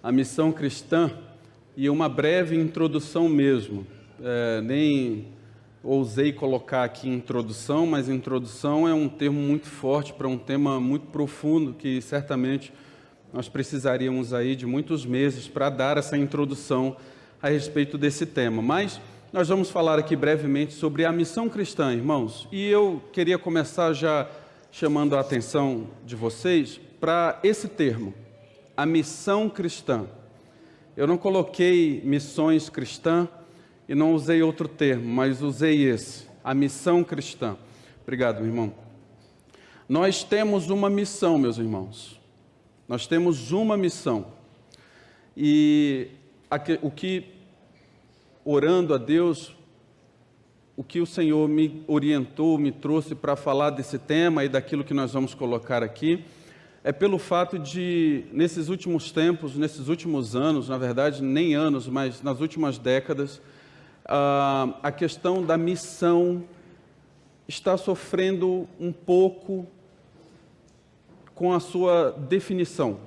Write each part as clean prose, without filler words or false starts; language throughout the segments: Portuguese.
a missão cristã e uma breve introdução mesmo. Nem ousei colocar aqui introdução, mas introdução é um termo muito forte para um tema muito profundo que certamente nós precisaríamos aí de muitos meses para dar essa introdução a respeito desse tema. Mas nós vamos falar aqui brevemente sobre a missão cristã, irmãos. E eu queria começar já chamando a atenção de vocês para esse termo, a missão cristã. Eu não coloquei missões cristã e não usei outro termo, mas usei esse, a missão cristã. Obrigado, meu irmão. Nós temos uma missão, meus irmãos. Nós temos uma missão. E orando a Deus, o que o Senhor me orientou, me trouxe para falar desse tema e daquilo que nós vamos colocar aqui, é pelo fato de, nesses últimos tempos, nesses últimos anos, na verdade, nem anos, mas nas últimas décadas, a questão da missão está sofrendo um pouco com a sua definição.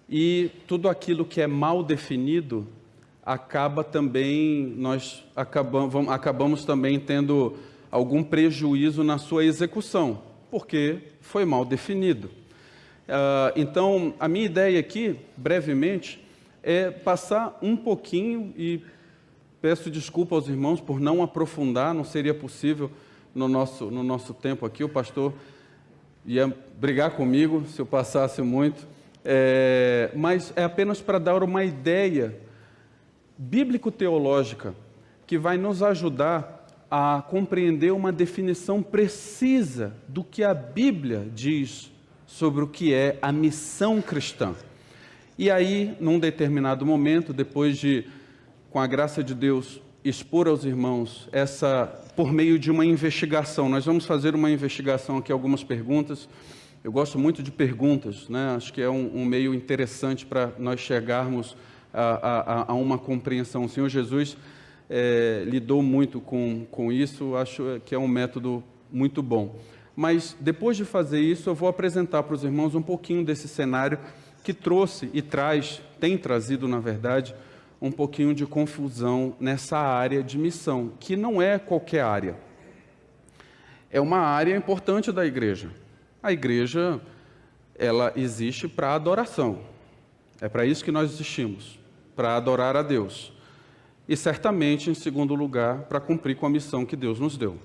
E tudo aquilo que é mal definido, nós acabamos também tendo algum prejuízo na sua execução, porque foi mal definido. Então, a minha ideia aqui, brevemente, é passar um pouquinho, e peço desculpa aos irmãos por não aprofundar, não seria possível no nosso tempo aqui, o pastor ia brigar comigo se eu passasse muito, mas é apenas para dar uma ideia bíblico-teológica que vai nos ajudar a compreender uma definição precisa do que a Bíblia diz sobre o que é a missão cristã. E aí, num determinado momento, depois de, com a graça de Deus, expor aos irmãos por meio de uma investigação, nós vamos fazer uma investigação aqui, algumas perguntas. Eu gosto muito de perguntas, né? Acho que é um meio interessante para nós chegarmos a uma compreensão. O Senhor Jesus lidou muito com isso, acho que é um método muito bom. Mas depois de fazer isso, eu vou apresentar para os irmãos um pouquinho desse cenário que trouxe e tem trazido, na verdade, um pouquinho de confusão nessa área de missão, que não é qualquer área. É uma área importante da igreja. A igreja, ela existe para adoração. É para isso que nós existimos, para adorar a Deus. E certamente, em segundo lugar, para cumprir com a missão que Deus nos deu.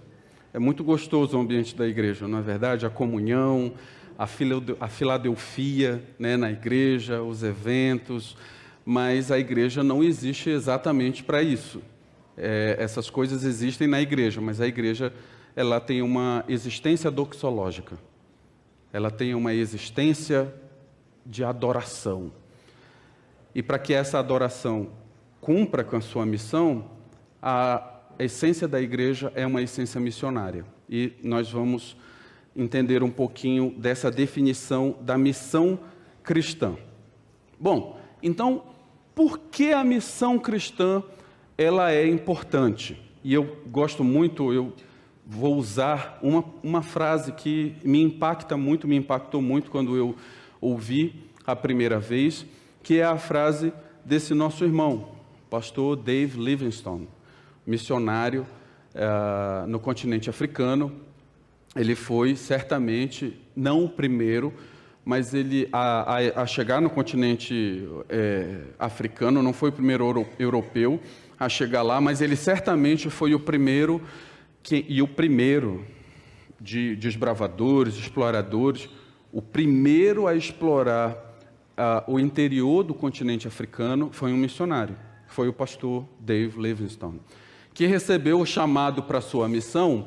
É muito gostoso o ambiente da igreja, não é verdade? A comunhão, a filadelfia, né, na igreja, os eventos, mas a igreja não existe exatamente para isso. Essas coisas existem na igreja, mas a igreja ela tem uma existência doxológica. Ela tem uma existência de adoração. E para que essa adoração cumpra com a sua missão, a essência da igreja é uma essência missionária. E nós vamos entender um pouquinho dessa definição da missão cristã. Bom, então, por que a missão cristã ela é importante? E eu gosto muito, eu vou usar uma frase que me impactou muito quando eu ouvi a primeira vez, que é a frase desse nosso irmão, pastor Dave Livingstone, missionário no continente africano. Ele foi certamente, não o primeiro, mas ele a chegar no continente africano, não foi o primeiro europeu a chegar lá, mas ele certamente foi o primeiro de desbravadores, exploradores, o primeiro a explorar o interior do continente africano foi um missionário, foi o pastor Dave Livingstone, que recebeu o chamado para sua missão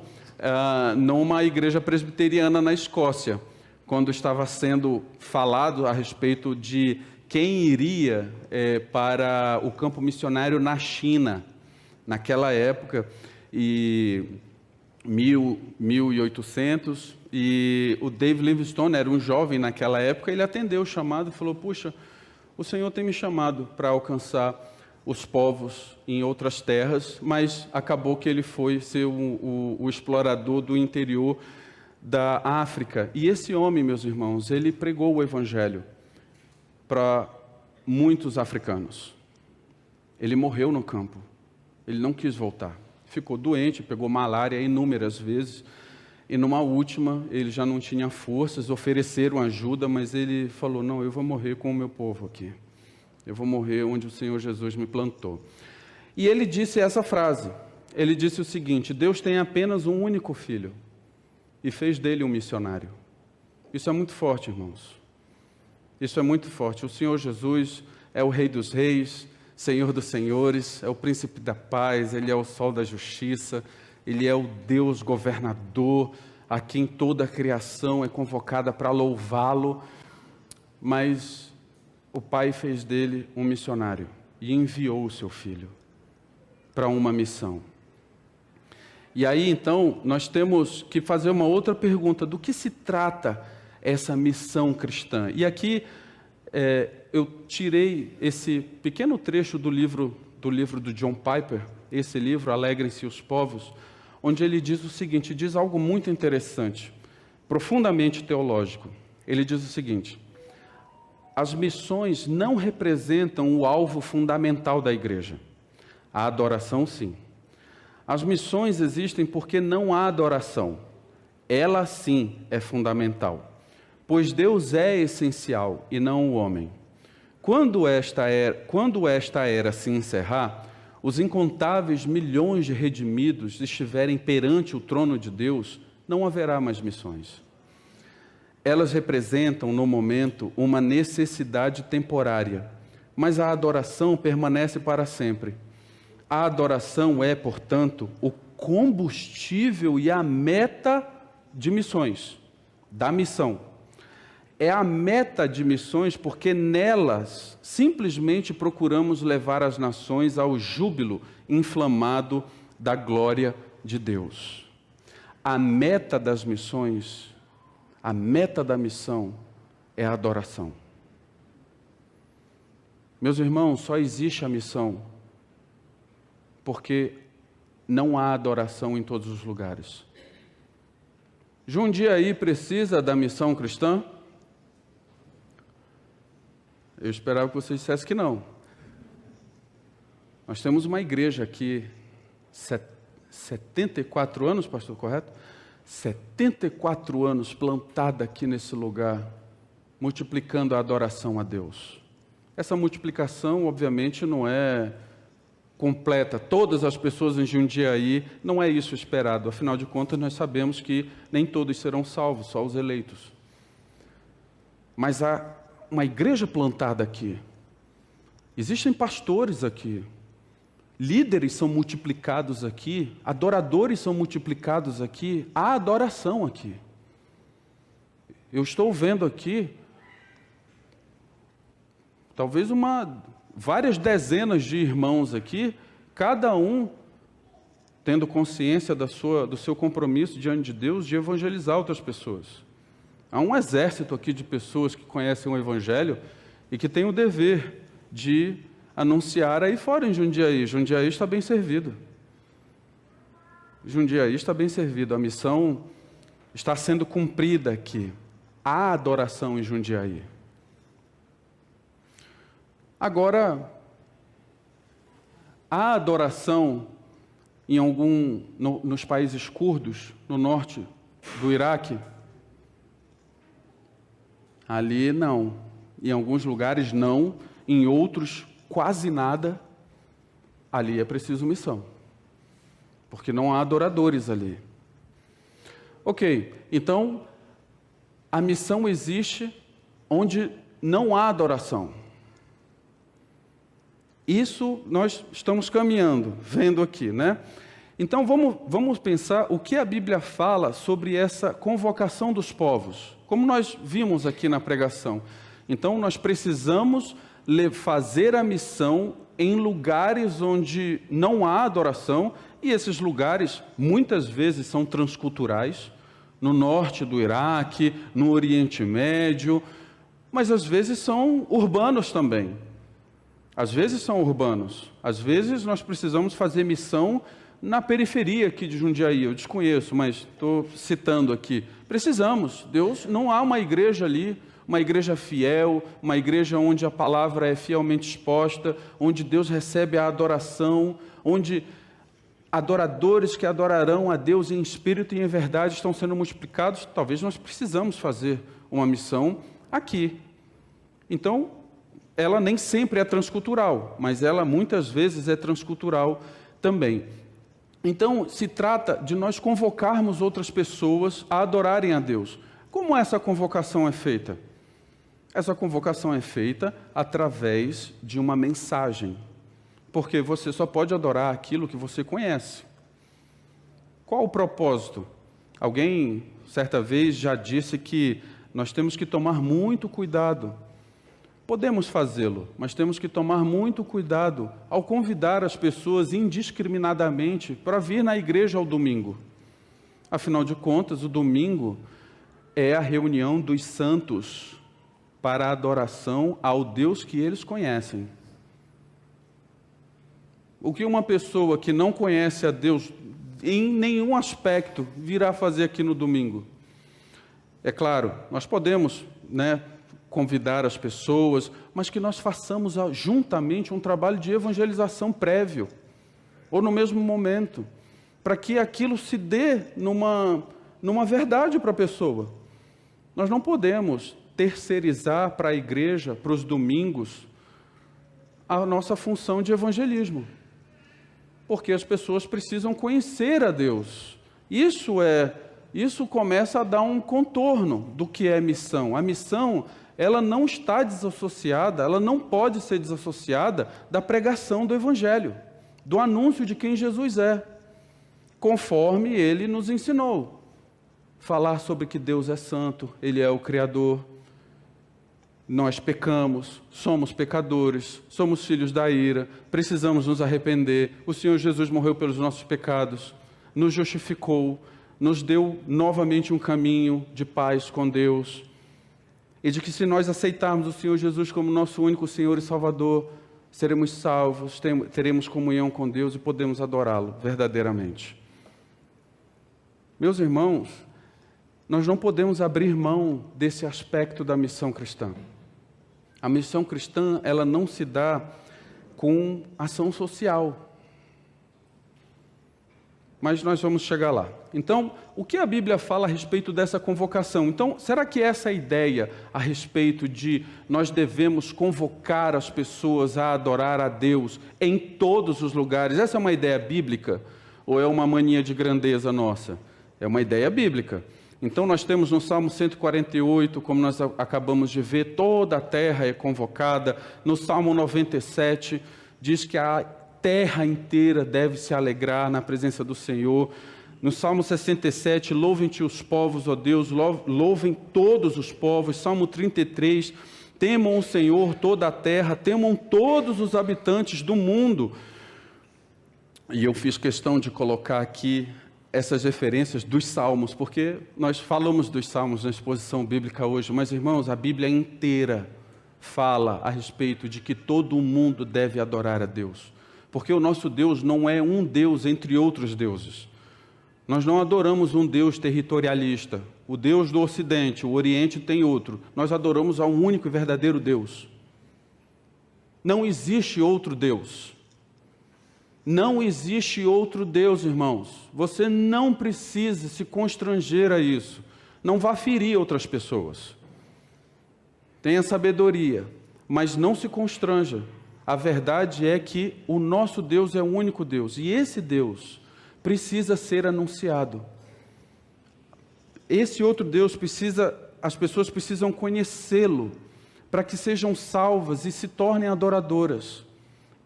numa igreja presbiteriana na Escócia, quando estava sendo falado a respeito de quem iria para o campo missionário na China, naquela época, e 1800, e o Dave Livingstone era um jovem naquela época. Ele atendeu o chamado e falou: puxa, o Senhor tem me chamado para alcançar os povos em outras terras, mas acabou que ele foi ser o explorador do interior da África. E esse homem, meus irmãos, ele pregou o Evangelho para muitos africanos. Ele morreu no campo. Ele não quis voltar. Ficou doente, pegou malária inúmeras vezes. E numa última, ele já não tinha forças, ofereceram ajuda, mas ele falou, não, eu vou morrer com o meu povo aqui. Eu vou morrer onde o Senhor Jesus me plantou. E ele disse essa frase. Ele disse o seguinte, Deus tem apenas um único filho e fez dele um missionário. Isso é muito forte, irmãos. Isso é muito forte. O Senhor Jesus é o Rei dos Reis, Senhor dos Senhores, é o Príncipe da Paz, Ele é o Sol da Justiça, Ele é o Deus governador, a quem toda a criação é convocada para louvá-lo, mas o Pai fez dele um missionário e enviou o seu Filho para uma missão. E aí, então, nós temos que fazer uma outra pergunta, do que se trata essa missão cristã? E aqui eu tirei esse pequeno trecho do livro do John Piper, esse livro, Alegrem-se os Povos, onde ele diz o seguinte, diz algo muito interessante, profundamente teológico. Ele diz o seguinte, as missões não representam o alvo fundamental da igreja. A adoração, sim. As missões existem porque não há adoração. Ela, sim, é fundamental. Pois Deus é essencial e não o homem. Quando esta era se encerrar, os incontáveis milhões de redimidos estiverem perante o trono de Deus, não haverá mais missões. Elas representam, no momento, uma necessidade temporária, mas a adoração permanece para sempre. A adoração é, portanto, o combustível e a meta de missões, da missão. É a meta de missões porque nelas simplesmente procuramos levar as nações ao júbilo inflamado da glória de Deus. A meta das missões, a meta da missão é a adoração. Meus irmãos, só existe a missão porque não há adoração em todos os lugares. Jundiaí precisa da missão cristã? Eu esperava que vocês dissessem que não. Nós temos uma igreja aqui, 74 anos, pastor, correto? 74 anos plantada aqui nesse lugar, multiplicando a adoração a Deus. Essa multiplicação, obviamente, não é completa. Todas as pessoas em Jundiaí, não é isso esperado. Afinal de contas, nós sabemos que nem todos serão salvos, só os eleitos. Mas há uma igreja plantada aqui. Existem pastores aqui. Líderes são multiplicados aqui. Adoradores são multiplicados aqui. Há adoração aqui. Eu estou vendo aqui, talvez várias dezenas de irmãos aqui, cada um tendo consciência do seu compromisso diante de Deus de evangelizar outras pessoas. Há um exército aqui de pessoas que conhecem o Evangelho e que têm o dever de anunciar aí fora em Jundiaí. Jundiaí está bem servido. Jundiaí está bem servido. A missão está sendo cumprida aqui. Há adoração em Jundiaí. Agora, há adoração nos países curdos, no norte do Iraque? Ali não, em alguns lugares não, em outros quase nada. Ali é preciso missão, porque não há adoradores ali. Ok, então a missão existe onde não há adoração. Isso nós estamos caminhando, vendo aqui, né? Então vamos pensar o que a Bíblia fala sobre essa convocação dos povos, como nós vimos aqui na pregação. Então nós precisamos fazer a missão em lugares onde não há adoração, e esses lugares muitas vezes são transculturais, no norte do Iraque, no Oriente Médio, mas às vezes são urbanos também. Às vezes são urbanos, às vezes nós precisamos fazer missão na periferia aqui de Jundiaí. Eu desconheço, mas estou citando aqui. Precisamos. Deus, não há uma igreja ali, uma igreja fiel, uma igreja onde a palavra é fielmente exposta, onde Deus recebe a adoração, onde adoradores que adorarão a Deus em espírito e em verdade estão sendo multiplicados. Talvez nós precisamos fazer uma missão aqui. Então, ela nem sempre é transcultural, mas ela muitas vezes é transcultural também. Então, se trata de nós convocarmos outras pessoas a adorarem a Deus. Como essa convocação é feita? Essa convocação é feita através de uma mensagem, porque você só pode adorar aquilo que você conhece. Qual o propósito? Alguém, certa vez, já disse que nós temos que tomar muito cuidado. Podemos fazê-lo, mas temos que tomar muito cuidado ao convidar as pessoas indiscriminadamente para vir na igreja ao domingo. Afinal de contas, o domingo é a reunião dos santos para a adoração ao Deus que eles conhecem. O que uma pessoa que não conhece a Deus em nenhum aspecto virá fazer aqui no domingo? É claro, nós podemos, convidar as pessoas, mas que nós façamos juntamente um trabalho de evangelização prévio, ou no mesmo momento, para que aquilo se dê numa verdade para a pessoa. Nós não podemos terceirizar para a igreja, para os domingos, a nossa função de evangelismo, porque as pessoas precisam conhecer a Deus. Isso começa a dar um contorno do que é missão. A missão, ela não está desassociada, ela não pode ser desassociada da pregação do Evangelho, do anúncio de quem Jesus é, conforme Ele nos ensinou. Falar sobre que Deus é santo, Ele é o Criador, nós pecamos, somos pecadores, somos filhos da ira, precisamos nos arrepender, o Senhor Jesus morreu pelos nossos pecados, nos justificou, nos deu novamente um caminho de paz com Deus, e de que se nós aceitarmos o Senhor Jesus como nosso único Senhor e Salvador, seremos salvos, teremos comunhão com Deus e podemos adorá-lo verdadeiramente. Meus irmãos, nós não podemos abrir mão desse aspecto da missão cristã. A missão cristã, ela não se dá com ação social. Mas nós vamos chegar lá. Então, o que a Bíblia fala a respeito dessa convocação? Então, será que essa ideia a respeito de nós devemos convocar as pessoas a adorar a Deus em todos os lugares, essa é uma ideia bíblica ou é uma mania de grandeza nossa? É uma ideia bíblica. Então, nós temos no Salmo 148, como nós acabamos de ver, toda a terra é convocada. No Salmo 97, diz que a terra inteira deve se alegrar na presença do Senhor. No Salmo 67, louvem-te os povos, ó Deus, louvem todos os povos. Salmo 33, temam o Senhor toda a terra, temam todos os habitantes do mundo. E eu fiz questão de colocar aqui essas referências dos salmos, porque nós falamos dos salmos na exposição bíblica hoje, mas irmãos, a Bíblia inteira fala a respeito de que todo mundo deve adorar a Deus. Porque o nosso Deus não é um Deus entre outros deuses. Nós não adoramos um Deus territorialista. O Deus do Ocidente, o Oriente tem outro. Nós adoramos a um único e verdadeiro Deus. Não existe outro Deus. Não existe outro Deus, irmãos. Você não precisa se constranger a isso. Não vá ferir outras pessoas. Tenha sabedoria, mas não se constranja. A verdade é que o nosso Deus é o único Deus, e esse Deus precisa ser anunciado. Esse outro Deus as pessoas precisam conhecê-lo, para que sejam salvas e se tornem adoradoras.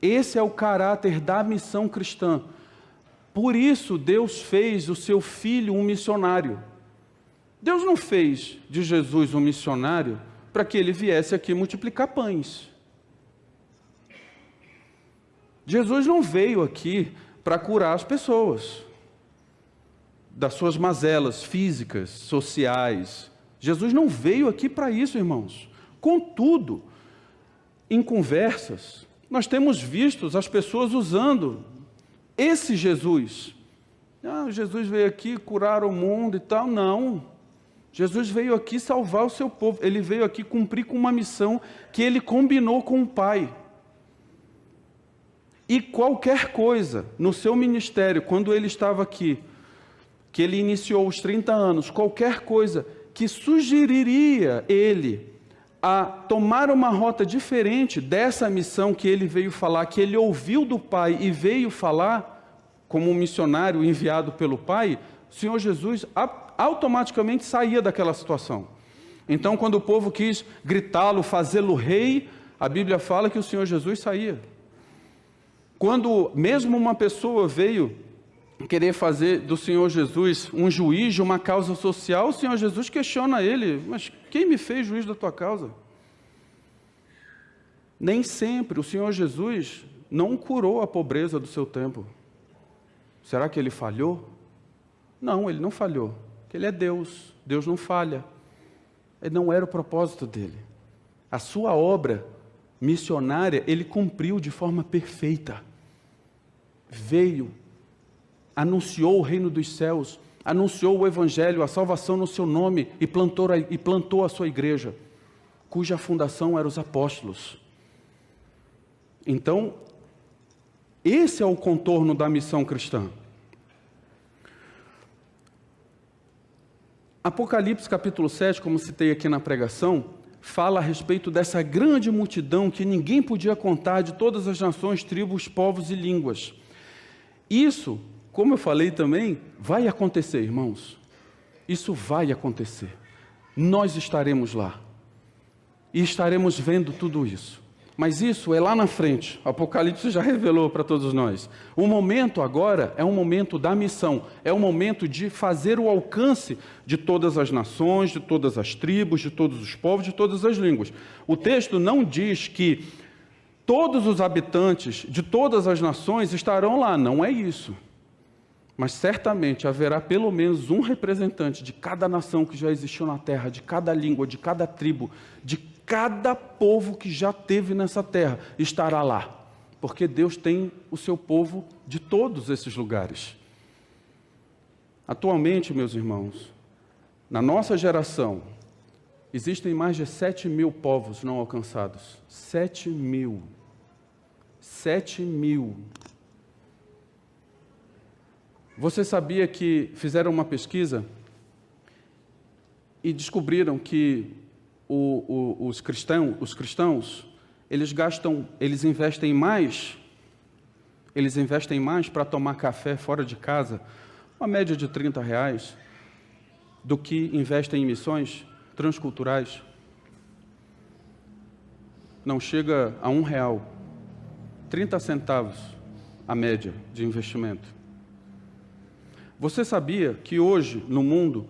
Esse é o caráter da missão cristã. Por isso Deus fez o seu Filho um missionário. Deus não fez de Jesus um missionário para que ele viesse aqui multiplicar pães. Jesus não veio aqui para curar as pessoas das suas mazelas físicas, sociais. Jesus não veio aqui para isso, irmãos. Contudo, em conversas, nós temos visto as pessoas usando esse Jesus. Jesus veio aqui curar o mundo e tal. Não. Jesus veio aqui salvar o seu povo, ele veio aqui cumprir com uma missão que ele combinou com o Pai. E qualquer coisa no seu ministério, quando ele estava aqui, que ele iniciou os 30 anos, qualquer coisa que sugeriria ele a tomar uma rota diferente dessa missão que ele veio falar, que ele ouviu do Pai e veio falar, como um missionário enviado pelo Pai, o Senhor Jesus automaticamente saía daquela situação. Então, quando o povo quis gritá-lo, fazê-lo rei, a Bíblia fala que o Senhor Jesus saía. Quando mesmo uma pessoa veio querer fazer do Senhor Jesus um juiz de uma causa social, o Senhor Jesus questiona ele: mas quem me fez juiz da tua causa? Nem sempre o Senhor Jesus não curou a pobreza do seu tempo. Será que ele falhou? Não, ele não falhou, porque ele é Deus, Deus não falha. Não era o propósito dele. A sua obra missionária, ele cumpriu de forma perfeita. Veio, anunciou o reino dos céus, anunciou o evangelho, a salvação no seu nome e plantou a sua igreja, cuja fundação eram os apóstolos. Então, esse é o contorno da missão cristã. Apocalipse capítulo 7, como citei aqui na pregação, fala a respeito dessa grande multidão que ninguém podia contar, de todas as nações, tribos, povos e línguas. Isso, como eu falei também, vai acontecer, irmãos. Isso vai acontecer. Nós estaremos lá. E estaremos vendo tudo isso. Mas isso é lá na frente. O Apocalipse já revelou para todos nós. O momento agora é um momento da missão. É um momento de fazer o alcance de todas as nações, de todas as tribos, de todos os povos, de todas as línguas. O texto não diz que todos os habitantes de todas as nações estarão lá. Não é isso. Mas certamente haverá pelo menos um representante de cada nação que já existiu na terra, de cada língua, de cada tribo, de cada povo que já teve nessa terra, estará lá. Porque Deus tem o seu povo de todos esses lugares. Atualmente, meus irmãos, na nossa geração, existem mais de 7.000 povos não alcançados. 7.000. 7.000. Você sabia que fizeram uma pesquisa e descobriram que os cristãos, eles investem mais para tomar café fora de casa, uma média de R$30, do que investem em missões transculturais? Não chega a R$1, 30 centavos a média de investimento. Você sabia que hoje, no mundo,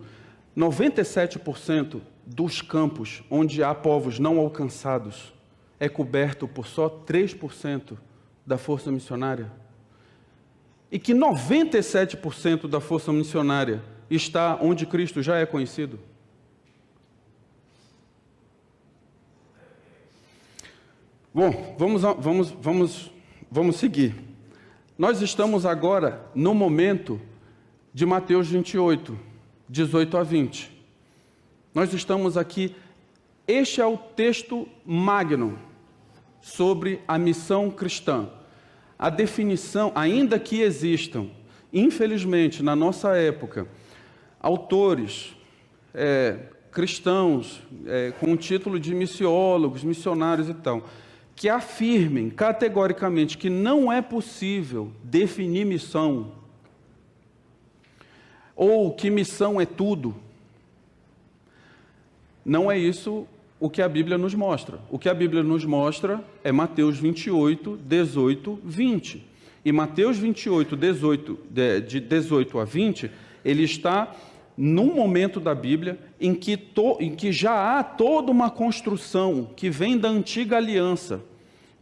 97% dos campos onde há povos não alcançados é coberto por só 3% da força missionária? E que 97% da força missionária está onde Cristo já é conhecido? Bom, vamos seguir. Nós estamos agora no momento de Mateus 28, 18 a 20. Nós estamos aqui, este é o texto magno sobre a missão cristã. A definição, ainda que existam, infelizmente, na nossa época, autores cristãos com o título de missiólogos, missionários e tal, que afirmem categoricamente que não é possível definir missão, ou que missão é tudo. Não é isso o que a Bíblia nos mostra. O que a Bíblia nos mostra é Mateus 28, 18, 20. E Mateus 28, 18, de 18 a 20, ele está num momento da Bíblia em que já há toda uma construção que vem da antiga aliança,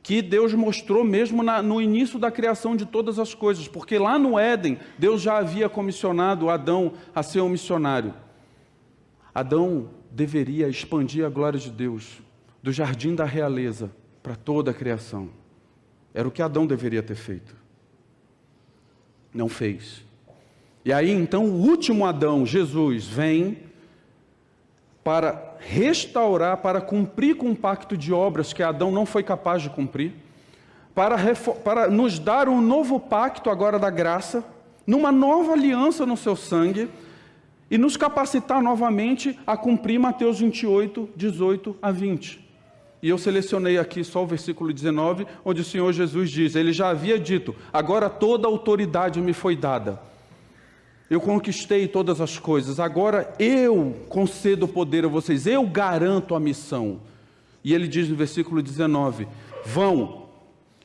que Deus mostrou mesmo no início da criação de todas as coisas, porque lá no Éden, Deus já havia comissionado Adão a ser um missionário. Adão deveria expandir a glória de Deus, do jardim da realeza, para toda a criação. Era o que Adão deveria ter feito. Não fez. E aí, então, o último Adão, Jesus, vem para restaurar, para cumprir com o pacto de obras que Adão não foi capaz de cumprir, para nos dar um novo pacto agora da graça, numa nova aliança no seu sangue, e nos capacitar novamente a cumprir Mateus 28, 18 a 20. E eu selecionei aqui só o versículo 19, onde o Senhor Jesus diz, ele já havia dito, agora toda a autoridade me foi dada. Eu conquistei todas as coisas, agora eu concedo poder a vocês, eu garanto a missão. E ele diz no versículo 19, vão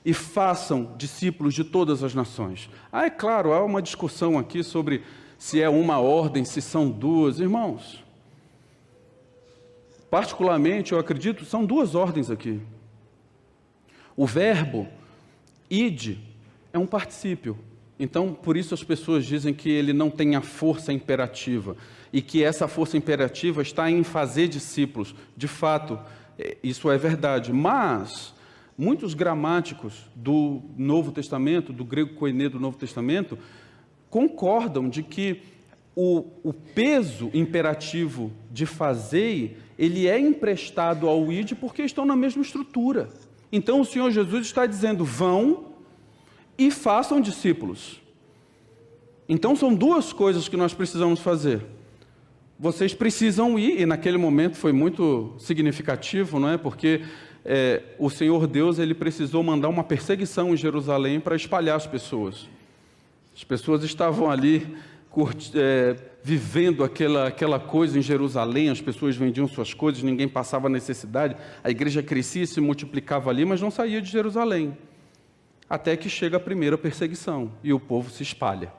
e façam discípulos de todas as nações. É claro, há uma discussão aqui sobre se é uma ordem, se são duas. Irmãos, particularmente eu acredito, são duas ordens aqui. O verbo ide é um particípio. Então, por isso as pessoas dizem que ele não tem a força imperativa e que essa força imperativa está em fazer discípulos. De fato, isso é verdade. Mas muitos gramáticos do Novo Testamento, do grego koiné do Novo Testamento, concordam de que o peso imperativo de fazei, ele é emprestado ao ide porque estão na mesma estrutura. Então o Senhor Jesus está dizendo, vão e façam discípulos. Então são duas coisas que nós precisamos fazer. Vocês precisam ir, e naquele momento foi muito significativo, não é? Porque o Senhor Deus, ele precisou mandar uma perseguição em Jerusalém para espalhar as pessoas. As pessoas estavam ali vivendo aquela coisa em Jerusalém, as pessoas vendiam suas coisas, ninguém passava necessidade, a igreja crescia e se multiplicava ali, mas não saía de Jerusalém. Até que chega a primeira perseguição e o povo se espalha.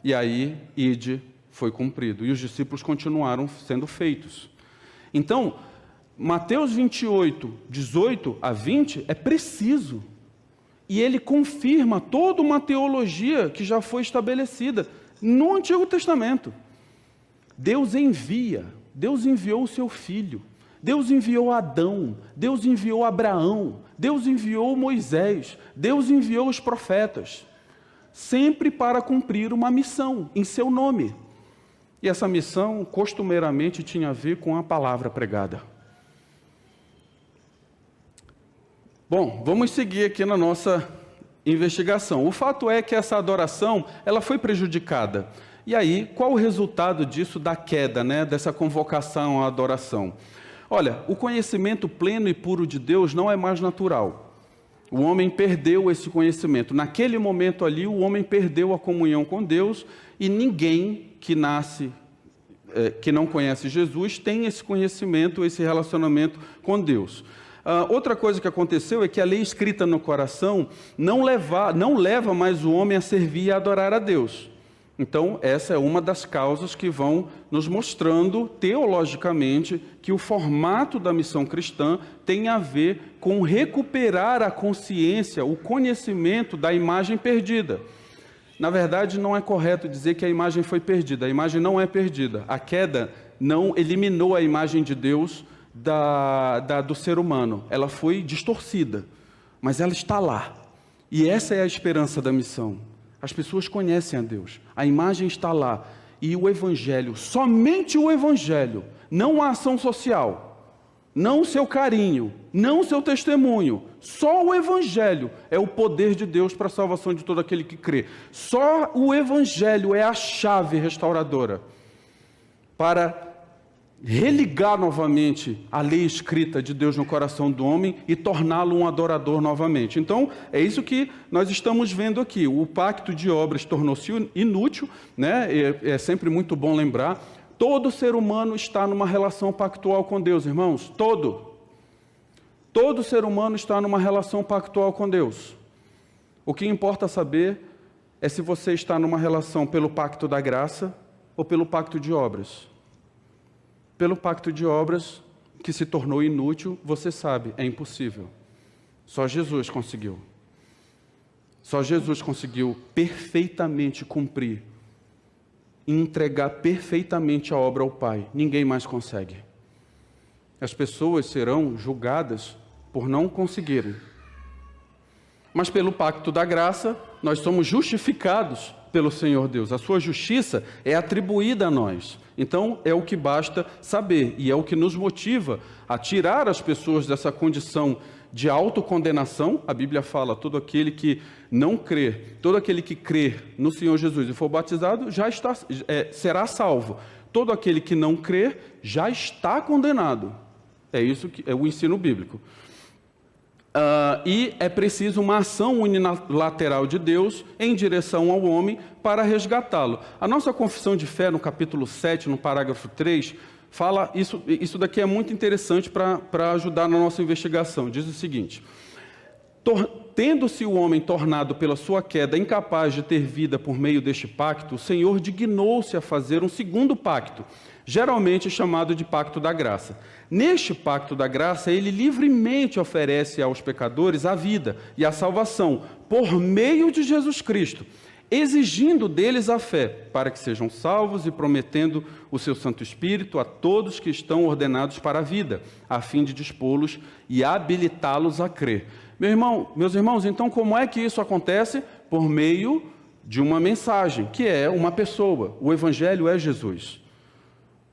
E aí, ide foi cumprido e os discípulos continuaram sendo feitos. Então, Mateus 28, 18 a 20 é preciso. E ele confirma toda uma teologia que já foi estabelecida no Antigo Testamento. Deus enviou o seu filho, Deus enviou Adão, Deus enviou Abraão, Deus enviou Moisés, Deus enviou os profetas, sempre para cumprir uma missão em seu nome. E essa missão costumeiramente tinha a ver com a palavra pregada. Bom, vamos seguir aqui na nossa investigação. O fato é que essa adoração, ela foi prejudicada. E aí, qual o resultado disso da queda, né, dessa convocação à adoração? Olha, o conhecimento pleno e puro de Deus não é mais natural. O homem perdeu esse conhecimento. Naquele momento ali, o homem perdeu a comunhão com Deus e ninguém que nasce, que não conhece Jesus, tem esse conhecimento, esse relacionamento com Deus. Outra coisa que aconteceu é que a lei escrita no coração não leva mais o homem a servir e a adorar a Deus. Então, essa é uma das causas que vão nos mostrando, teologicamente, que o formato da missão cristã tem a ver com recuperar a consciência, o conhecimento da imagem perdida. Na verdade, não é correto dizer que a imagem foi perdida. A imagem não é perdida. A queda não eliminou a imagem de Deus do ser humano. Ela foi distorcida, mas ela está lá. E essa é a esperança da missão. As pessoas conhecem a Deus, a imagem está lá. E o Evangelho, somente o Evangelho, não a ação social, não o seu carinho, não o seu testemunho, só o Evangelho é o poder de Deus para a salvação de todo aquele que crê. Só o Evangelho é a chave restauradora para religar novamente a lei escrita de Deus no coração do homem e torná-lo um adorador novamente. Então, é isso que nós estamos vendo aqui. O pacto de obras tornou-se inútil, né? É sempre muito bom lembrar. Todo ser humano está numa relação pactual com Deus, irmãos. Todo ser humano está numa relação pactual com Deus. O que importa saber é se você está numa relação pelo pacto da graça ou pelo pacto de obras. Pelo pacto de obras, que se tornou inútil, você sabe, é impossível. Só Jesus conseguiu. Só Jesus conseguiu perfeitamente cumprir e entregar perfeitamente a obra ao Pai. Ninguém mais consegue. As pessoas serão julgadas por não conseguirem. Mas pelo pacto da graça, nós somos justificados pelo Senhor Deus. A sua justiça é atribuída a nós. Então, é o que basta saber e é o que nos motiva a tirar as pessoas dessa condição de autocondenação. A Bíblia fala, todo aquele que não crer, todo aquele que crer no Senhor Jesus e for batizado, será salvo. Todo aquele que não crer, já está condenado. É isso que é o ensino bíblico. E é preciso uma ação unilateral de Deus em direção ao homem para resgatá-lo. A nossa confissão de fé, no capítulo 7, no parágrafo 3, fala, isso daqui é muito interessante para ajudar na nossa investigação. Diz o seguinte: tendo-se o homem tornado pela sua queda incapaz de ter vida por meio deste pacto, o Senhor dignou-se a fazer um segundo pacto, geralmente chamado de pacto da graça. Neste pacto da graça, ele livremente oferece aos pecadores a vida e a salvação por meio de Jesus Cristo, exigindo deles a fé, para que sejam salvos e prometendo o seu Santo Espírito a todos que estão ordenados para a vida, a fim de dispô-los e habilitá-los a crer. Meus irmãos, então como é que isso acontece? Por meio de uma mensagem, que é uma pessoa. O Evangelho é Jesus.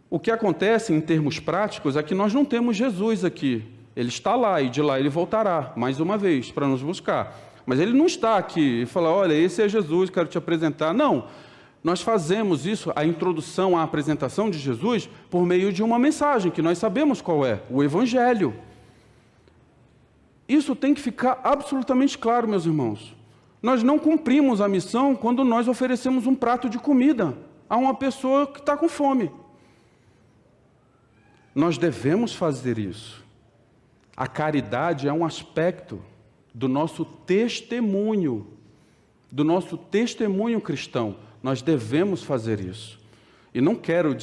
O que acontece em termos práticos é que nós não temos Jesus aqui. Ele está lá e de lá ele voltará, mais uma vez, para nos buscar. Mas ele não está aqui e fala, olha, esse é Jesus, quero te apresentar. Não, nós fazemos isso, a introdução, a apresentação de Jesus, por meio de uma mensagem, que nós sabemos qual é, o Evangelho. Isso tem que ficar absolutamente claro, meus irmãos. Nós não cumprimos a missão quando nós oferecemos um prato de comida a uma pessoa que está com fome. Nós devemos fazer isso. A caridade é um aspecto do nosso testemunho cristão. Nós devemos fazer isso. E não quero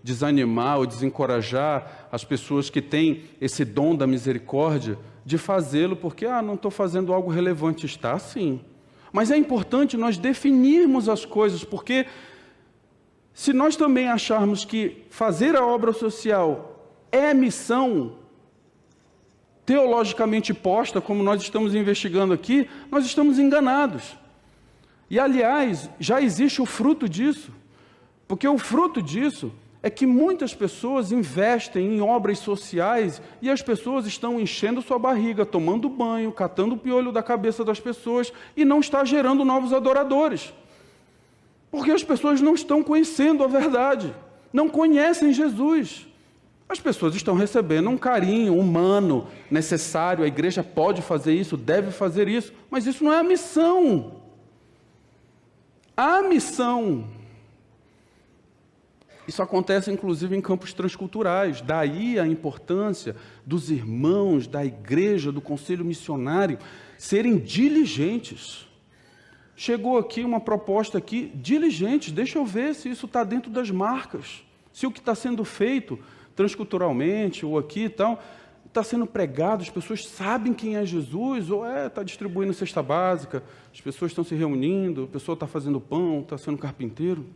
desanimar ou desencorajar as pessoas que têm esse dom da misericórdia de fazê-lo porque, não estou fazendo algo relevante. Está sim. Mas é importante nós definirmos as coisas, porque se nós também acharmos que fazer a obra social é missão teologicamente posta, como nós estamos investigando aqui, nós estamos enganados. E, aliás, já existe o fruto disso, porque o fruto disso é que muitas pessoas investem em obras sociais e as pessoas estão enchendo sua barriga, tomando banho, catando o piolho da cabeça das pessoas e não está gerando novos adoradores. Porque as pessoas não estão conhecendo a verdade, não conhecem Jesus. As pessoas estão recebendo um carinho humano necessário, a igreja pode fazer isso, deve fazer isso, mas isso não é a missão. A missão, isso acontece inclusive em campos transculturais, daí a importância dos irmãos da igreja, do conselho missionário, serem diligentes. Chegou aqui uma proposta aqui, diligentes, deixa eu ver se isso está dentro das marcas, se o que está sendo feito transculturalmente ou aqui e tal, está sendo pregado, as pessoas sabem quem é Jesus, ou está distribuindo cesta básica, as pessoas estão se reunindo, a pessoa está fazendo pão, está sendo carpinteiro.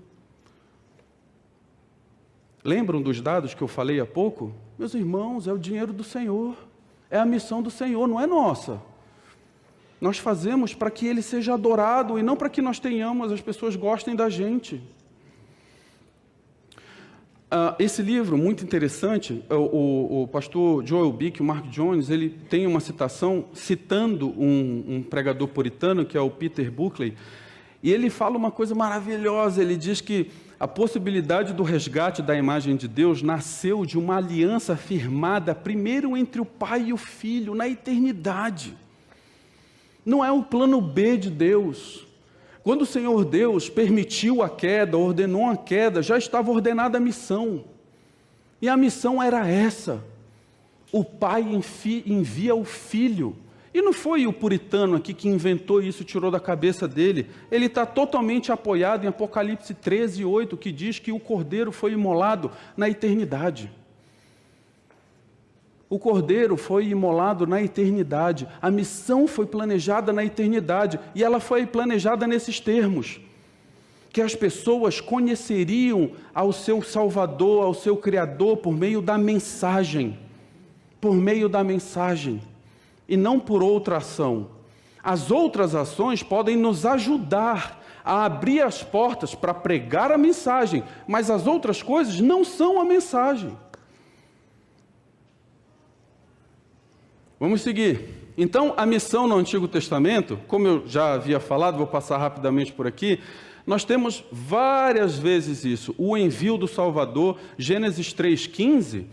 Lembram dos dados que eu falei há pouco? Meus irmãos, é o dinheiro do Senhor, é a missão do Senhor, não é nossa. Nós fazemos para que Ele seja adorado e não para que nós tenhamos, as pessoas gostem da gente. Esse livro, muito interessante, o pastor Joel Bick, o Mark Jones, ele tem uma citação citando um pregador puritano, que é o Peter Buckley, e ele fala uma coisa maravilhosa. Ele diz que a possibilidade do resgate da imagem de Deus nasceu de uma aliança firmada primeiro entre o Pai e o Filho, na eternidade. Não é o plano B de Deus. Quando o Senhor Deus permitiu a queda, ordenou a queda, já estava ordenada a missão. E a missão era essa. O Pai envia o Filho. E não foi o puritano aqui que inventou isso, tirou da cabeça dele. Ele está totalmente apoiado em Apocalipse 13:8, que diz que o Cordeiro foi imolado na eternidade. O Cordeiro foi imolado na eternidade. A missão foi planejada na eternidade. E ela foi planejada nesses termos. Que as pessoas conheceriam ao seu Salvador, ao seu Criador, por meio da mensagem. Por meio da mensagem. E não por outra ação. As outras ações podem nos ajudar a abrir as portas para pregar a mensagem, mas as outras coisas não são a mensagem. Vamos seguir. Então, a missão no Antigo Testamento, como eu já havia falado, vou passar rapidamente por aqui, nós temos várias vezes isso. O envio do Salvador, Gênesis 3,15,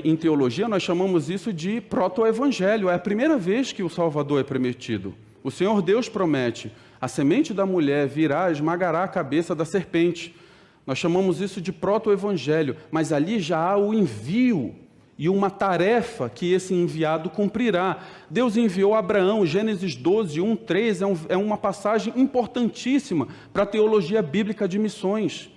em teologia nós chamamos isso de proto-evangelho. É a primeira vez que o Salvador é prometido. O Senhor Deus promete, a semente da mulher virá, esmagará a cabeça da serpente. Nós chamamos isso de proto-evangelho, mas ali já há o envio e uma tarefa que esse enviado cumprirá. Deus enviou Abraão, Gênesis 12, 1, 3, é uma passagem importantíssima para a teologia bíblica de missões,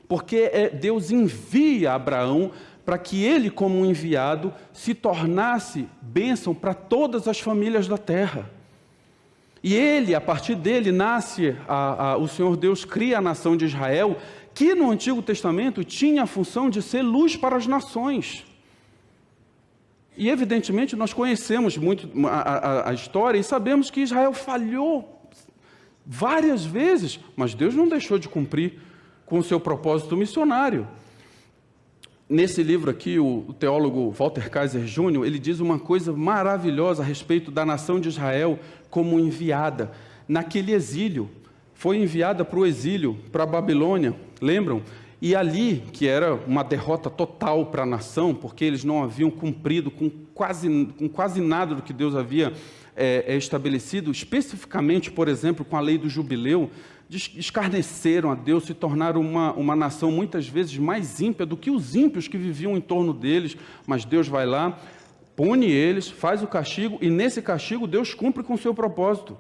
porque Deus envia Abraão para que ele, como um enviado, se tornasse bênção para todas as famílias da terra. E ele, a partir dele, nasce, o Senhor Deus cria a nação de Israel, que no Antigo Testamento tinha a função de ser luz para as nações. E, evidentemente, nós conhecemos muito a história e sabemos que Israel falhou várias vezes, mas Deus não deixou de cumprir com o seu propósito missionário. Nesse livro aqui, o teólogo Walter Kaiser Jr., ele diz uma coisa maravilhosa a respeito da nação de Israel como enviada. Naquele exílio, foi enviada para o exílio, para a Babilônia, lembram? E ali, que era uma derrota total para a nação, porque eles não haviam cumprido com quase nada do que Deus havia estabelecido, especificamente, por exemplo, com a lei do jubileu, escarneceram a Deus, se tornaram uma nação muitas vezes mais ímpia do que os ímpios que viviam em torno deles, mas Deus vai lá, pune eles, faz o castigo, e nesse castigo Deus cumpre com o seu propósito,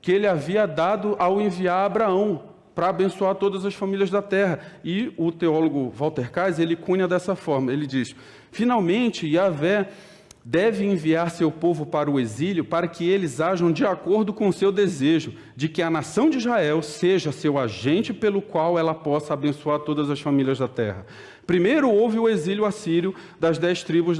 que ele havia dado ao enviar Abraão, para abençoar todas as famílias da terra. E o teólogo Walter Kaiser, ele cunha dessa forma, ele diz: finalmente, Yahvé deve enviar seu povo para o exílio para que eles ajam de acordo com o seu desejo, de que a nação de Israel seja seu agente pelo qual ela possa abençoar todas as famílias da terra. Primeiro houve o exílio assírio das 10 tribos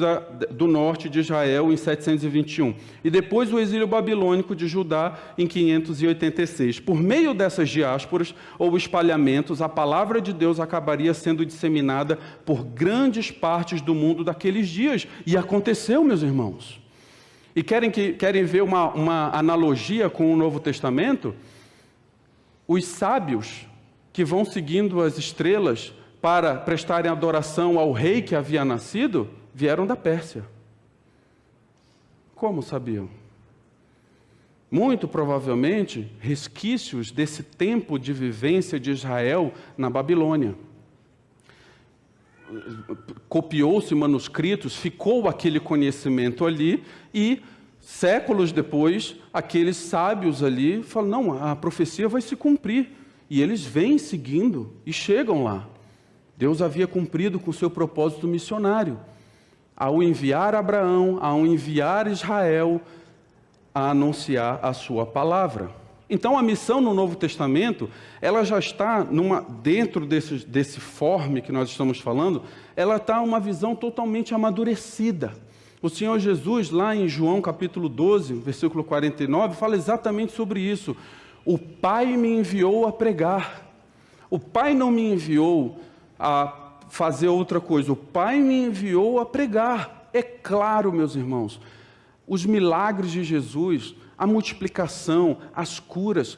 do norte de Israel em 721, e depois o exílio babilônico de Judá em 586. Por meio dessas diásporas ou espalhamentos, a palavra de Deus acabaria sendo disseminada por grandes partes do mundo daqueles dias, e aconteceu, meus irmãos. E querem ver uma analogia com o Novo Testamento? Os sábios que vão seguindo as estrelas para prestarem adoração ao rei que havia nascido, vieram da Pérsia. Como sabiam? Muito provavelmente, resquícios desse tempo de vivência de Israel na Babilônia. Copiou-se manuscritos, ficou aquele conhecimento ali, e séculos depois, aqueles sábios ali falam: não, a profecia vai se cumprir. E eles vêm seguindo e chegam lá. Deus havia cumprido com o seu propósito missionário, ao enviar Abraão, ao enviar Israel a anunciar a sua palavra. Então, a missão no Novo Testamento, ela já está dentro desse forme que nós estamos falando, ela está uma visão totalmente amadurecida. O Senhor Jesus, lá em João capítulo 12, versículo 49, fala exatamente sobre isso. O Pai me enviou a pregar. O Pai não me enviou a fazer outra coisa. O Pai me enviou a pregar. É claro, meus irmãos, os milagres de Jesus, a multiplicação, as curas,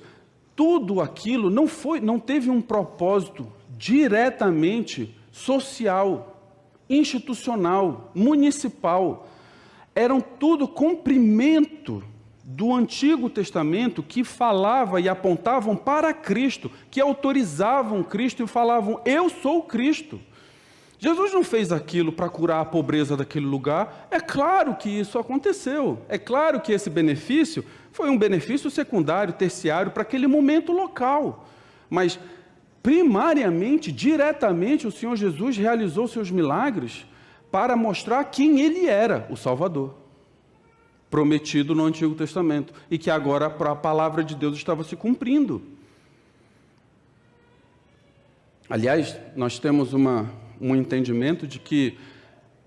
tudo aquilo não teve um propósito diretamente social, institucional, municipal. Eram tudo cumprimento do Antigo Testamento que falava e apontavam para Cristo, que autorizavam Cristo e falavam: eu sou Cristo. Jesus não fez aquilo para curar a pobreza daquele lugar. É claro que isso aconteceu. É claro que esse benefício foi um benefício secundário, terciário, para aquele momento local. Mas, primariamente, diretamente, o Senhor Jesus realizou seus milagres para mostrar quem Ele era, o Salvador, prometido no Antigo Testamento, e que agora a palavra de Deus estava se cumprindo. Aliás, nós temos um entendimento de que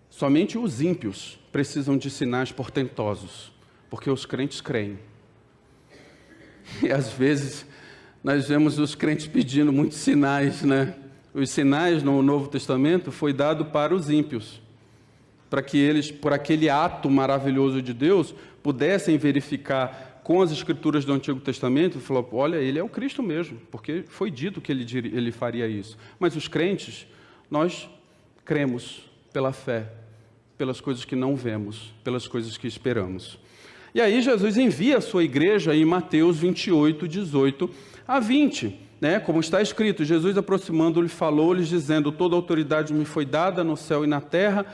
somente os ímpios precisam de sinais portentosos, porque os crentes creem. E às vezes nós vemos os crentes pedindo muitos sinais, né? Os sinais no Novo Testamento foi dado para os ímpios, para que eles, por aquele ato maravilhoso de Deus, pudessem verificar com as escrituras do Antigo Testamento, e falar, olha, ele é o Cristo mesmo, porque foi dito que ele faria isso. Mas os crentes, nós cremos pela fé, pelas coisas que não vemos, pelas coisas que esperamos. E aí Jesus envia a sua igreja em Mateus 28, 18 a 20, né? Como está escrito, Jesus aproximando-lhe falou-lhes, dizendo, toda autoridade me foi dada no céu e na terra,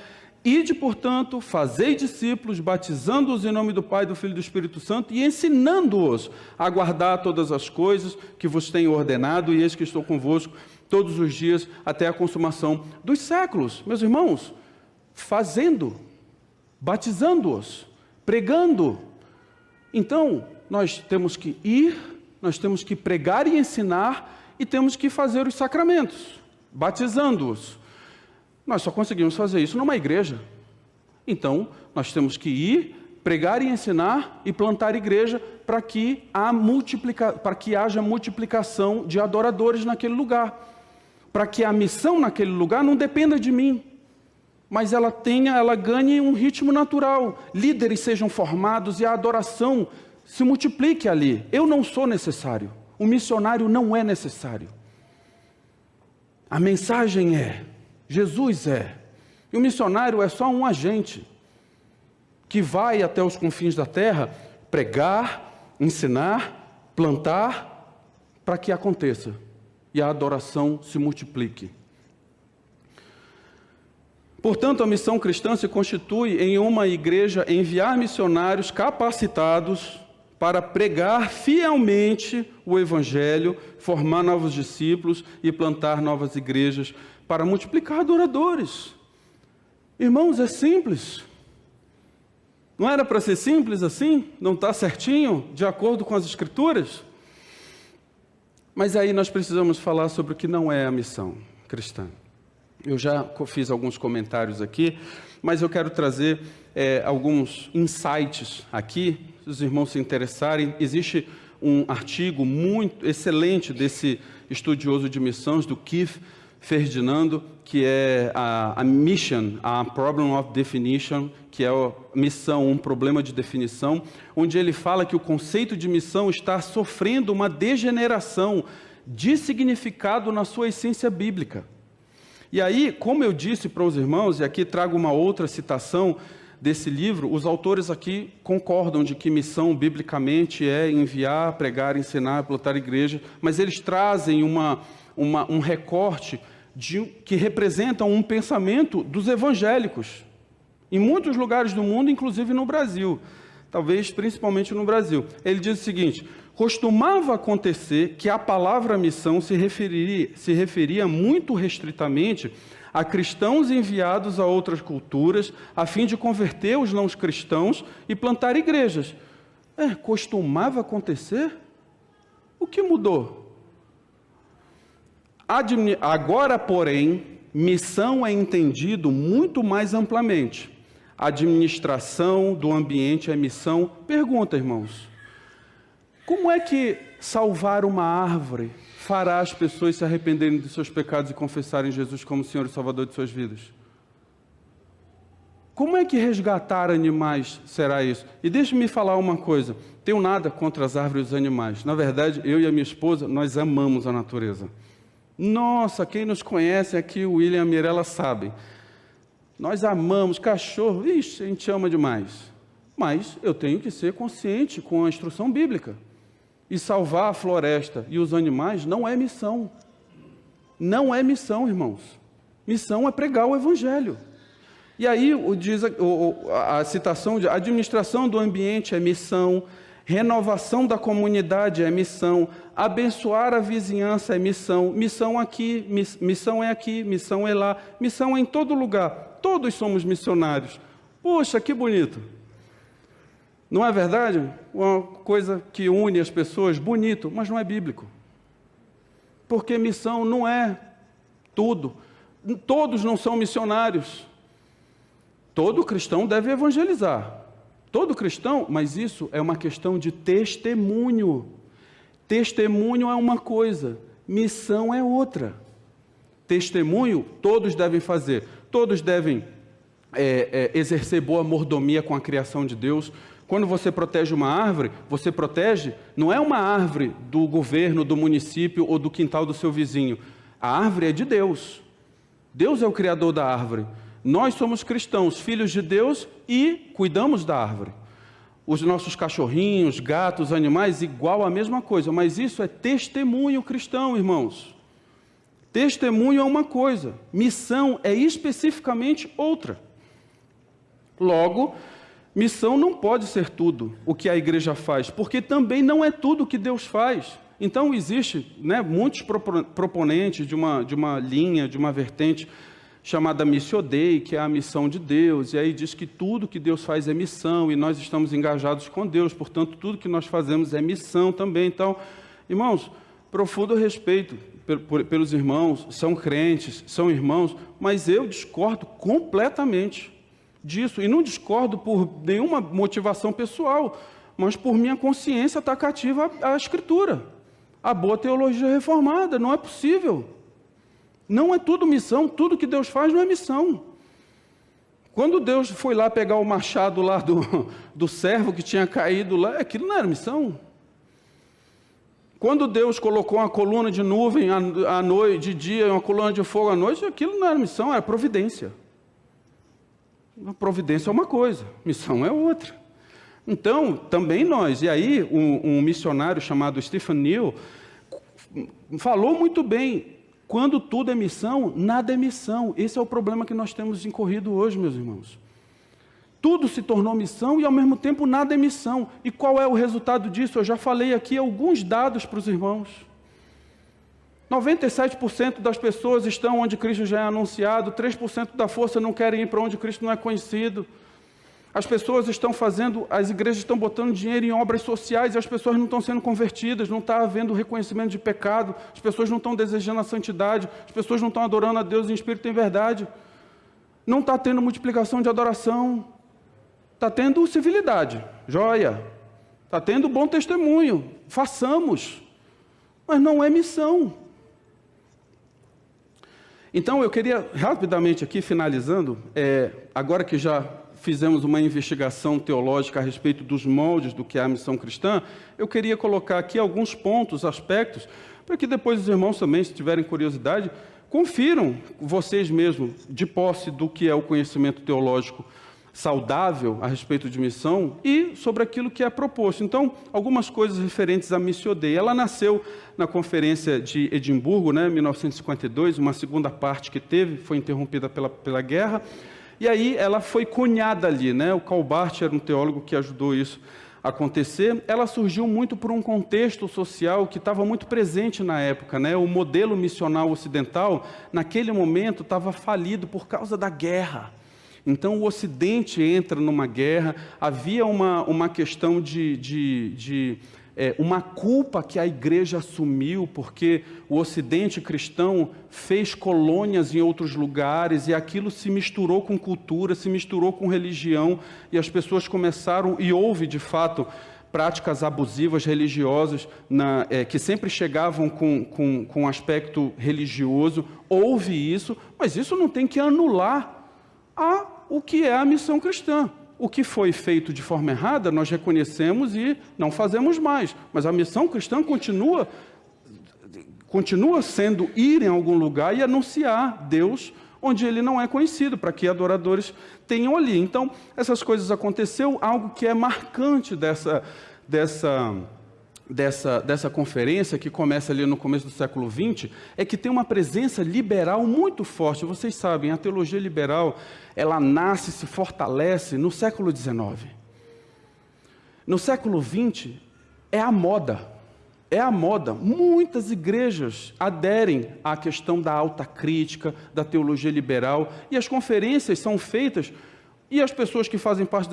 ide, portanto, fazei discípulos, batizando-os em nome do Pai, do Filho e do Espírito Santo, e ensinando-os a guardar todas as coisas que vos tenho ordenado, e eis que estou convosco todos os dias, até a consumação dos séculos. Meus irmãos, fazendo, batizando-os, pregando. Então, nós temos que ir, nós temos que pregar e ensinar, e temos que fazer os sacramentos, batizando-os. Nós só conseguimos fazer isso numa igreja. Então, nós temos que ir, pregar e ensinar e plantar igreja para que haja multiplicação de adoradores naquele lugar. Para que a missão naquele lugar não dependa de mim, mas ela ganhe um ritmo natural. Líderes sejam formados e a adoração se multiplique ali. Eu não sou necessário. O missionário não é necessário. A mensagem é, Jesus é. E o missionário é só um agente que vai até os confins da terra pregar, ensinar, plantar, para que aconteça e a adoração se multiplique. Portanto, a missão cristã se constitui em uma igreja enviar missionários capacitados para pregar fielmente o Evangelho, formar novos discípulos e plantar novas igrejas para multiplicar adoradores. Irmãos, é simples. Não era para ser simples assim? Não está certinho, de acordo com as Escrituras? Mas aí nós precisamos falar sobre o que não é a missão cristã. Eu já fiz alguns comentários aqui, mas eu quero trazer alguns insights aqui, se os irmãos se interessarem. Existe um artigo muito excelente desse estudioso de missões, do Keith Ferdinando, que é a Mission, a Problem of Definition, que é a missão, um problema de definição, onde ele fala que o conceito de missão está sofrendo uma degeneração de significado na sua essência bíblica. E aí, como eu disse para os irmãos, e aqui trago uma outra citação desse livro, os autores aqui concordam de que missão biblicamente é enviar, pregar, ensinar, plantar igreja, mas eles trazem um recorte que representa um pensamento dos evangélicos, em muitos lugares do mundo, inclusive no Brasil, talvez principalmente no Brasil. Ele diz o seguinte: costumava acontecer que a palavra missão se referia muito restritamente a cristãos enviados a outras culturas, a fim de converter os não cristãos e plantar igrejas. Costumava acontecer? O que mudou? Agora, porém, missão é entendido muito mais amplamente. Administração do ambiente é missão. Pergunta, irmãos, como é que salvar uma árvore fará as pessoas se arrependerem de seus pecados e confessarem Jesus como Senhor e Salvador de suas vidas? Como é que resgatar animais será isso? E deixe-me falar uma coisa, tenho nada contra as árvores e os animais. Na verdade, eu e a minha esposa, nós amamos a natureza. Nossa, quem nos conhece aqui, o William e a Mirella sabem. Nós amamos cachorro, ixi, a gente ama demais. Mas eu tenho que ser consciente com a instrução bíblica. E salvar a floresta e os animais não é missão. Não é missão, irmãos. Missão é pregar o Evangelho. E aí diz a citação de administração do ambiente é missão, renovação da comunidade é missão, abençoar a vizinhança é missão, missão aqui, missão é lá, missão é em todo lugar. Todos somos missionários. Poxa, que bonito. Não é verdade? Uma coisa que une as pessoas, bonito, mas não é bíblico. Porque missão não é tudo. Todos não são missionários. Todo cristão deve evangelizar. Todo cristão, mas isso é uma questão de testemunho. Testemunho é uma coisa, missão é outra. Testemunho todos devem fazer, todos devem exercer boa mordomia com a criação de Deus. Quando você protege uma árvore, você protege, não é uma árvore do governo, do município ou do quintal do seu vizinho. A árvore é de Deus. Deus é o criador da árvore. Nós somos cristãos, filhos de Deus, e cuidamos da árvore. Os nossos cachorrinhos, gatos, animais, igual a mesma coisa, mas isso é testemunho cristão, irmãos. Testemunho é uma coisa, missão é especificamente outra. Logo, missão não pode ser tudo o que a igreja faz, porque também não é tudo o que Deus faz. Então, existe, muitos proponentes de uma linha, de uma vertente chamada Missio Dei, que é a missão de Deus, e aí diz que tudo que Deus faz é missão, e nós estamos engajados com Deus, portanto, tudo que nós fazemos é missão também. Então, irmãos, profundo respeito pelos irmãos, são crentes, são irmãos, mas eu discordo completamente disso, e não discordo por nenhuma motivação pessoal, mas por minha consciência estar cativa à Escritura, à boa teologia reformada. Não é possível. Não é tudo missão, tudo que Deus faz não é missão. Quando Deus foi lá pegar o machado lá do servo que tinha caído lá, aquilo não era missão. Quando Deus colocou uma coluna de nuvem à noite, de dia, e uma coluna de fogo à noite, aquilo não era missão, era providência. A providência é uma coisa, missão é outra. Então, também nós, e aí um missionário chamado Stephen Neill falou muito bem, quando tudo é missão, nada é missão. Esse é o problema que nós temos incorrido hoje, meus irmãos. Tudo se tornou missão e, ao mesmo tempo, nada é missão. E qual é o resultado disso? Eu já falei aqui alguns dados para os irmãos. 97% das pessoas estão onde Cristo já é anunciado, 3% da força não querem ir para onde Cristo não é conhecido. As pessoas estão fazendo, as igrejas estão botando dinheiro em obras sociais e as pessoas não estão sendo convertidas, não está havendo reconhecimento de pecado, as pessoas não estão desejando a santidade, as pessoas não estão adorando a Deus em espírito e em verdade. Não está tendo multiplicação de adoração. Está tendo civilidade, joia. Está tendo bom testemunho, façamos. Mas não é missão. Então, eu queria rapidamente aqui, finalizando, agora que já fizemos uma investigação teológica a respeito dos moldes do que é a missão cristã, eu queria colocar aqui alguns pontos, aspectos, para que depois os irmãos também, se tiverem curiosidade, confiram vocês mesmos, de posse do que é o conhecimento teológico saudável a respeito de missão e sobre aquilo que é proposto. Então, algumas coisas referentes à Missio Dei. Ela nasceu na conferência de Edimburgo, em 1952, uma segunda parte que teve, foi interrompida pela guerra, e aí ela foi cunhada ali, O Karl Barth era um teólogo que ajudou isso a acontecer. Ela surgiu muito por um contexto social que estava muito presente na época, O modelo missional ocidental, naquele momento, estava falido por causa da guerra. Então, o Ocidente entra numa guerra, havia uma questão de uma culpa que a igreja assumiu, porque o Ocidente cristão fez colônias em outros lugares, e aquilo se misturou com cultura, se misturou com religião, e as pessoas começaram, e houve, de fato, práticas abusivas religiosas, que sempre chegavam com um aspecto religioso. Houve isso, mas isso não tem que anular o que é a missão cristã. O que foi feito de forma errada, nós reconhecemos e não fazemos mais. Mas a missão cristã continua sendo ir em algum lugar e anunciar Deus onde Ele não é conhecido, para que adoradores tenham ali. Então, essas coisas aconteceu. Algo que é marcante dessa conferência, que começa ali no começo do século XX, é que tem uma presença liberal muito forte. Vocês sabem, a teologia liberal, ela nasce, se fortalece no século XIX. No século XX, é a moda. Muitas igrejas aderem à questão da alta crítica, da teologia liberal, e as conferências são feitas, e as pessoas que fazem parte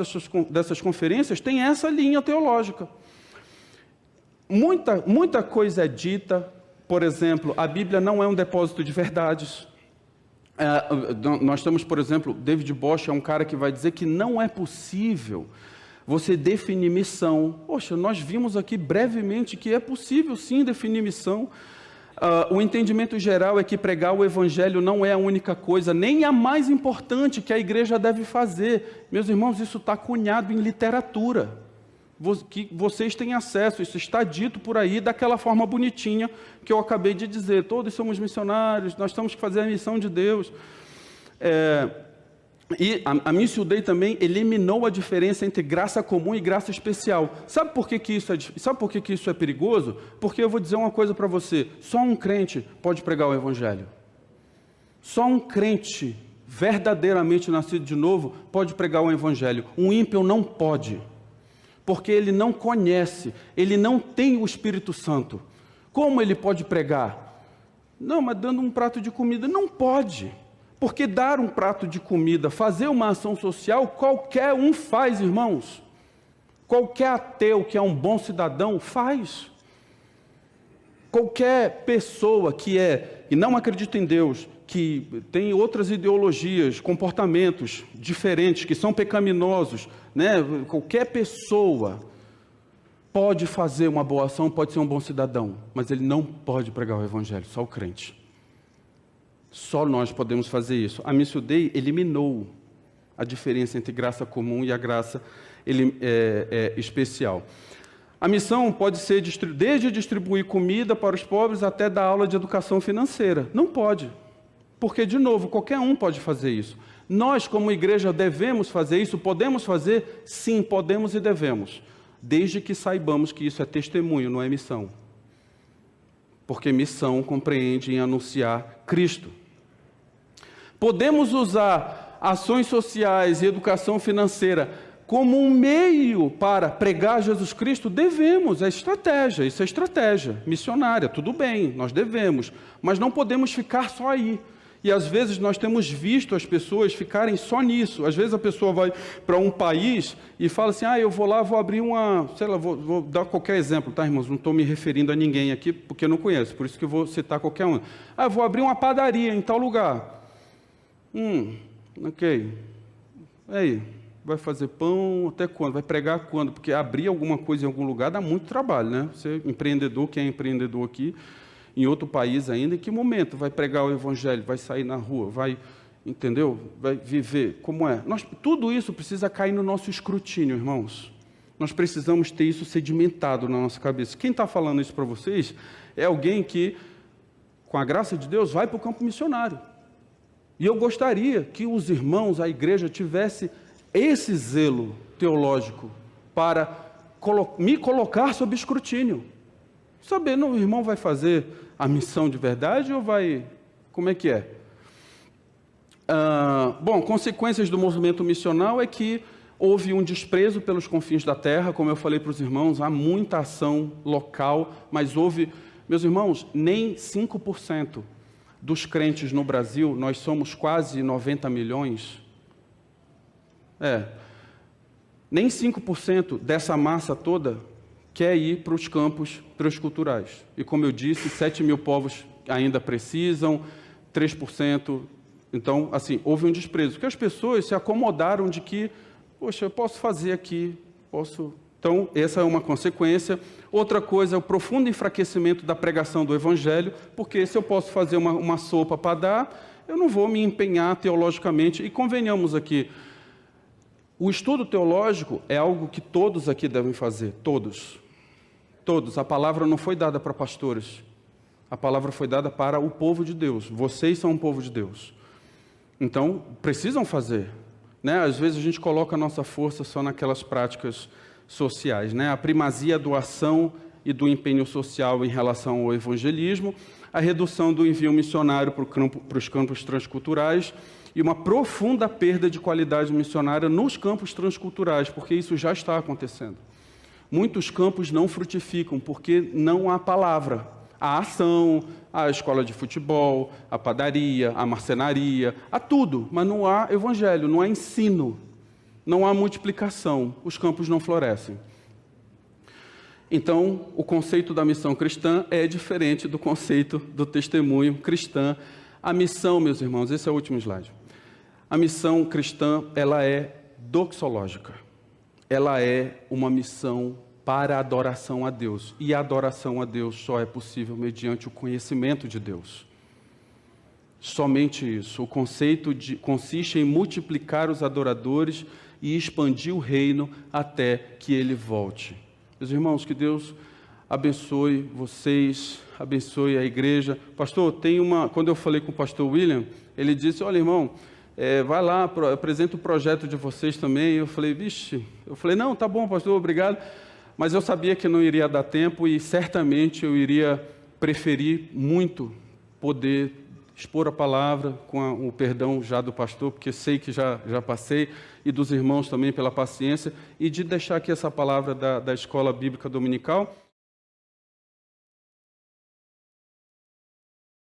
dessas conferências têm essa linha teológica. Muita coisa é dita. Por exemplo, a Bíblia não é um depósito de verdades. Nós temos, por exemplo, David Bosch é um cara que vai dizer que não é possível você definir missão. Poxa, nós vimos aqui brevemente que é possível sim definir missão. O entendimento geral é que pregar o evangelho não é a única coisa, nem a mais importante que a igreja deve fazer. Meus irmãos, isso está cunhado em literatura, que vocês têm acesso, isso está dito por aí daquela forma bonitinha que eu acabei de dizer. Todos somos missionários, nós temos que fazer a missão de Deus. E a Missio Dei também eliminou a diferença entre graça comum e graça especial. Sabe por que isso é perigoso? Porque eu vou dizer uma coisa para você: só um crente pode pregar o evangelho. Só um crente verdadeiramente nascido de novo pode pregar o evangelho. Um ímpio não pode, porque ele não conhece, ele não tem o Espírito Santo. Como ele pode pregar? Não, mas dando um prato de comida. Não pode. Porque dar um prato de comida, fazer uma ação social, qualquer um faz, irmãos. Qualquer ateu que é um bom cidadão faz. Qualquer pessoa e não acredita em Deus, que tem outras ideologias, comportamentos diferentes, que são pecaminosos, né? Qualquer pessoa pode fazer uma boa ação, pode ser um bom cidadão, mas ele não pode pregar o evangelho, só o crente. Só nós podemos fazer isso. A Missio Dei eliminou a diferença entre graça comum e a graça especial. A missão pode ser desde distribuir comida para os pobres até dar aula de educação financeira. Não pode, porque, de novo, qualquer um pode fazer isso. Nós, como igreja, devemos fazer isso? Podemos fazer? Sim, podemos e devemos, desde que saibamos que isso é testemunho, não é missão. Porque missão compreende em anunciar Cristo. Podemos usar ações sociais e educação financeira como um meio para pregar Jesus Cristo? Devemos, isso é estratégia missionária, tudo bem, nós devemos, mas não podemos ficar só aí. E às vezes nós temos visto as pessoas ficarem só nisso. Às vezes a pessoa vai para um país e fala assim: eu vou lá, vou abrir vou dar qualquer exemplo, tá, irmãos? Não estou me referindo a ninguém aqui, porque eu não conheço, por isso que eu vou citar qualquer um. Vou abrir uma padaria em tal lugar. Ok. Aí, vai fazer pão até quando? Vai pregar quando? Porque abrir alguma coisa em algum lugar dá muito trabalho, né? Você empreendedor, quem é empreendedor aqui, em outro país ainda, em que momento vai pregar o evangelho, vai sair na rua, vai viver, como é? Tudo isso precisa cair no nosso escrutínio, irmãos. Nós precisamos ter isso sedimentado na nossa cabeça. Quem está falando isso para vocês é alguém que, com a graça de Deus, vai para o campo missionário. E eu gostaria que os irmãos, a igreja, tivesse esse zelo teológico para me colocar sob escrutínio. Sabendo, o irmão vai fazer a missão de verdade ou vai... Como é que é? Consequências do movimento missional é que houve um desprezo pelos confins da terra, como eu falei para os irmãos, há muita ação local, mas houve... Meus irmãos, nem 5% dos crentes no Brasil, nós somos quase 90 milhões, nem 5% dessa massa toda quer ir para os campos transculturais. E como eu disse, 7 mil povos ainda precisam, 3%. Então, assim, houve um desprezo, porque as pessoas se acomodaram de que, poxa, eu posso fazer aqui, posso... Então, essa é uma consequência. Outra coisa é o profundo enfraquecimento da pregação do Evangelho, porque se eu posso fazer uma sopa para dar, eu não vou me empenhar teologicamente. E convenhamos aqui, o estudo teológico é algo que todos aqui devem fazer, todos. Todos. A palavra não foi dada para pastores, a palavra foi dada para o povo de Deus. Vocês são um povo de Deus. Então, precisam fazer. Né? Às vezes a gente coloca a nossa força só naquelas práticas sociais, né? A primazia da ação e do empenho social em relação ao evangelismo, a redução do envio missionário para os campos transculturais e uma profunda perda de qualidade missionária nos campos transculturais, porque isso já está acontecendo. Muitos campos não frutificam porque não há palavra. Há ação, há a escola de futebol, a padaria, a marcenaria, há tudo, mas não há evangelho, não há ensino. Não há multiplicação, os campos não florescem. Então, o conceito da missão cristã é diferente do conceito do testemunho cristã. A missão, meus irmãos, esse é o último slide. A missão cristã, ela é doxológica. ela é uma missão para a adoração a Deus. E a adoração a Deus só é possível mediante o conhecimento de Deus. Somente isso. O conceito consiste em multiplicar os adoradores e expandir o reino até que ele volte. Meus irmãos, que Deus abençoe vocês, abençoe a igreja. Pastor, quando eu falei com o pastor William, ele disse, olha, irmão, vai lá, apresenta o projeto de vocês também. Eu falei, vixe, não, tá bom, pastor, obrigado. Mas eu sabia que não iria dar tempo e certamente eu iria preferir muito poder expor a palavra com o perdão já do pastor, porque sei que já passei, e dos irmãos também pela paciência, e de deixar aqui essa palavra da Escola Bíblica Dominical.